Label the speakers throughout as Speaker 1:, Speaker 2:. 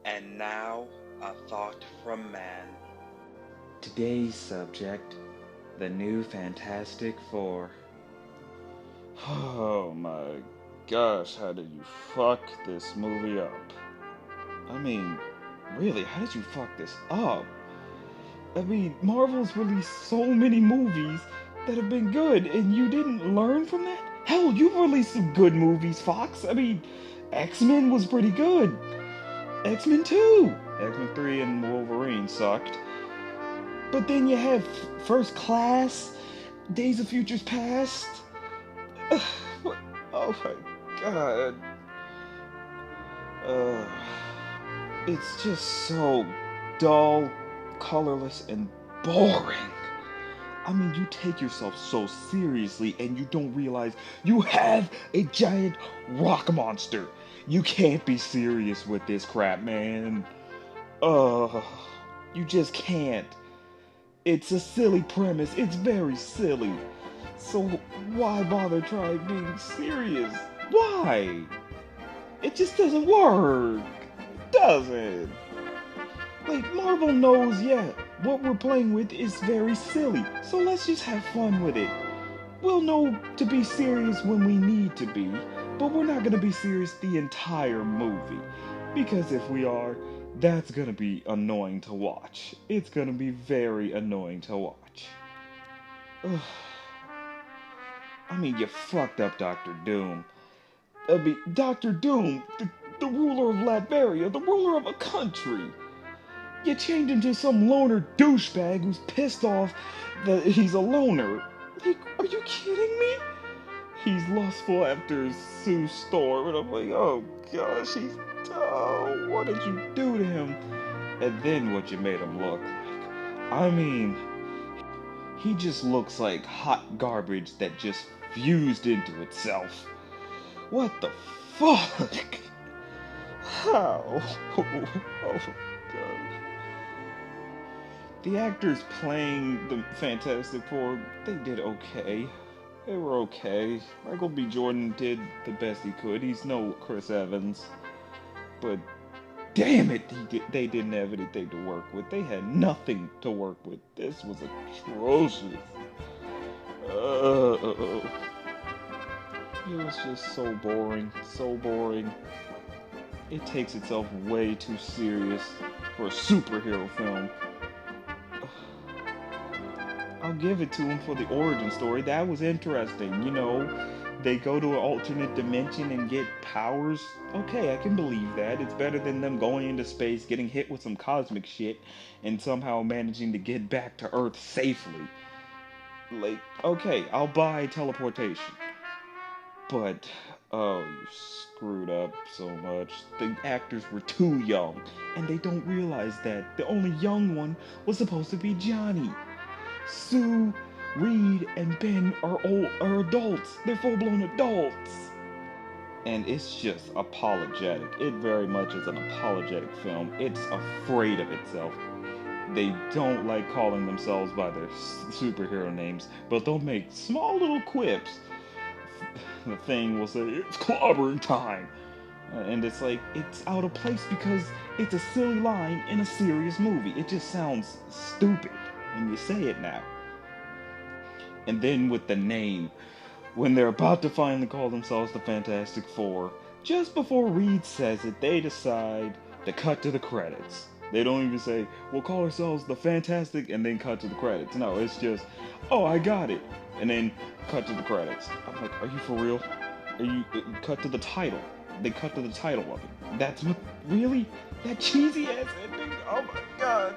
Speaker 1: And now, a thought from man.
Speaker 2: Today's subject, the new Fantastic Four.
Speaker 3: Oh my gosh, how did you fuck this movie up? I mean, really, how did you fuck this up? I mean, Marvel's released so many movies that have been good, and you didn't learn from that? Hell, you've released some good movies, Fox. I mean, X-Men was pretty good. X-Men 2. X-Men 3 and Wolverine sucked. But then you have First Class, Days of Futures Past. Oh my god. Uh, it's just so dull, colorless, and boring. I mean, you take yourself so seriously and you don't realize you have a giant rock monster. You can't be serious with this crap, man. Uh, you just can't. It's a silly premise. It's very silly. So why bother trying being serious? Why? It just doesn't work. It doesn't. Like, Marvel knows, yeah, what we're playing with is very silly. So let's just have fun with it. We'll know to be serious when we need to be, but we're not gonna be serious the entire movie. Because if we are, that's gonna be annoying to watch. It's gonna be very annoying to watch. Ugh. I mean, you fucked up Doctor Doom. I mean, Doctor Doom, the ruler of Latveria, the ruler of a country. You changed into some loner douchebag who's pissed off that he's a loner. Like, are you kidding me? He's lustful after Sue Storm, and I'm like, oh gosh, what did you do to him? And then what you made him look like. I mean, he just looks like hot garbage that just fused into itself. What the fuck? How? Oh, God. The actors playing the Fantastic Four, they did okay. They were okay. Michael B. Jordan did the best he could. He's no Chris Evans. But damn it, they didn't have anything to work with. They had nothing to work with. This was atrocious. Uh, it was just so boring. So boring. It takes itself way too serious for a superhero film. I'll give it to him for the origin story. That was interesting. You know, they go to an alternate dimension and get powers. Okay, I can believe that. It's better than them going into space, getting hit with some cosmic shit, and somehow managing to get back to Earth safely. Like, okay, I'll buy teleportation. But, oh, you screwed up so much. The actors were too young, and they don't realize that. The only young one was supposed to be Johnny. Sue, Reed, and Ben are adults. They're full-blown adults. And it's just apologetic. It very much is an apologetic film. It's afraid of itself. They don't like calling themselves by their superhero names, but they'll make small little quips. The Thing will say, it's clobbering time. And it's like, it's out of place because it's a silly line in a serious movie. It just sounds stupid when you say it now. And then with the name, when they're about to finally call themselves the Fantastic Four, just before Reed says it, they decide to cut to the credits. They don't even say, we'll call ourselves the Fantastic and then cut to the credits. No, it's just, oh, I got it. And then cut to the credits. I'm like, are you for real? Are you cut to the title? They cut to the title of it. That's what, really? That cheesy ass ending? Oh my god.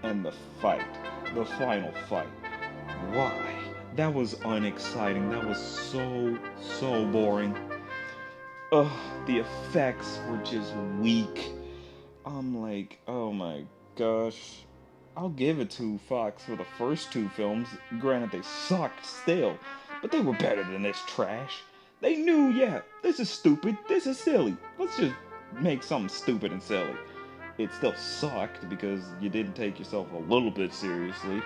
Speaker 3: And the fight. The final fight. Why? That was unexciting. That was so boring. Ugh, the effects were just weak. I'm like, oh my gosh. I'll give it to Fox for the first two films. Granted, they sucked still, but they were better than this trash. They knew, yeah, this is stupid, this is silly. Let's just make something stupid and silly. It still sucked because you didn't take yourself a little bit seriously.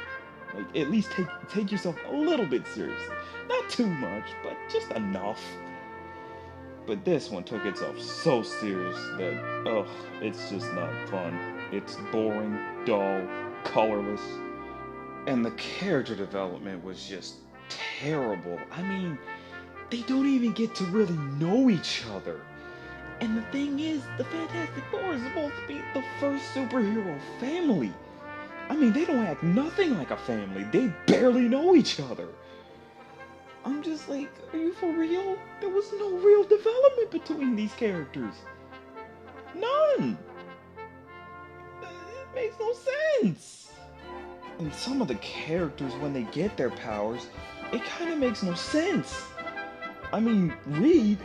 Speaker 3: Like, at least take yourself a little bit seriously. Not too much, but just enough. But this one took itself so serious that, ugh, it's just not fun. It's boring, dull, colorless. And the character development was just terrible. I mean, they don't even get to really know each other. And the thing is, the Fantastic Four is supposed to be the first superhero family. I mean, they don't act nothing like a family. They barely know each other. I'm just like, are you for real? There was no real development between these characters. None. It makes no sense. And some of the characters, when they get their powers, it kind of makes no sense. I mean, Reed,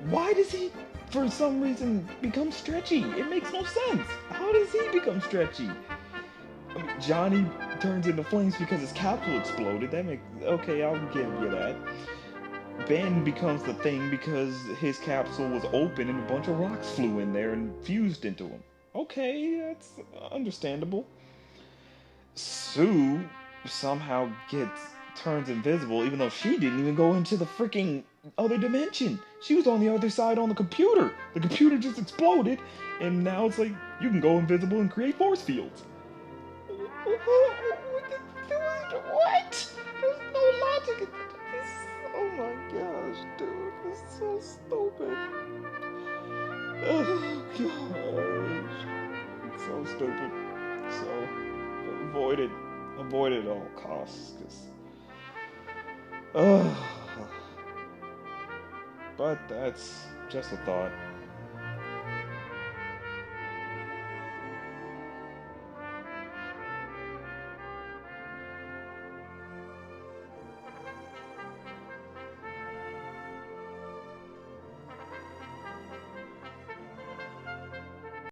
Speaker 3: why does he, for some reason, become stretchy? It makes no sense. How does he become stretchy? I mean, Johnny turns into flames because his capsule exploded. That makes, okay, I'll give you that. Ben becomes the Thing because his capsule was open and a bunch of rocks flew in there and fused into him. Okay, that's understandable. Sue somehow turns invisible even though she didn't even go into the freaking other dimension. She was on the other side on the computer. The computer just exploded and now it's like you can go invisible and create force fields. What? There's no logic in this. Oh my gosh, dude. This is so stupid. Oh gosh. It's so stupid. So, avoid it. Avoid it at all costs. But that's just a thought.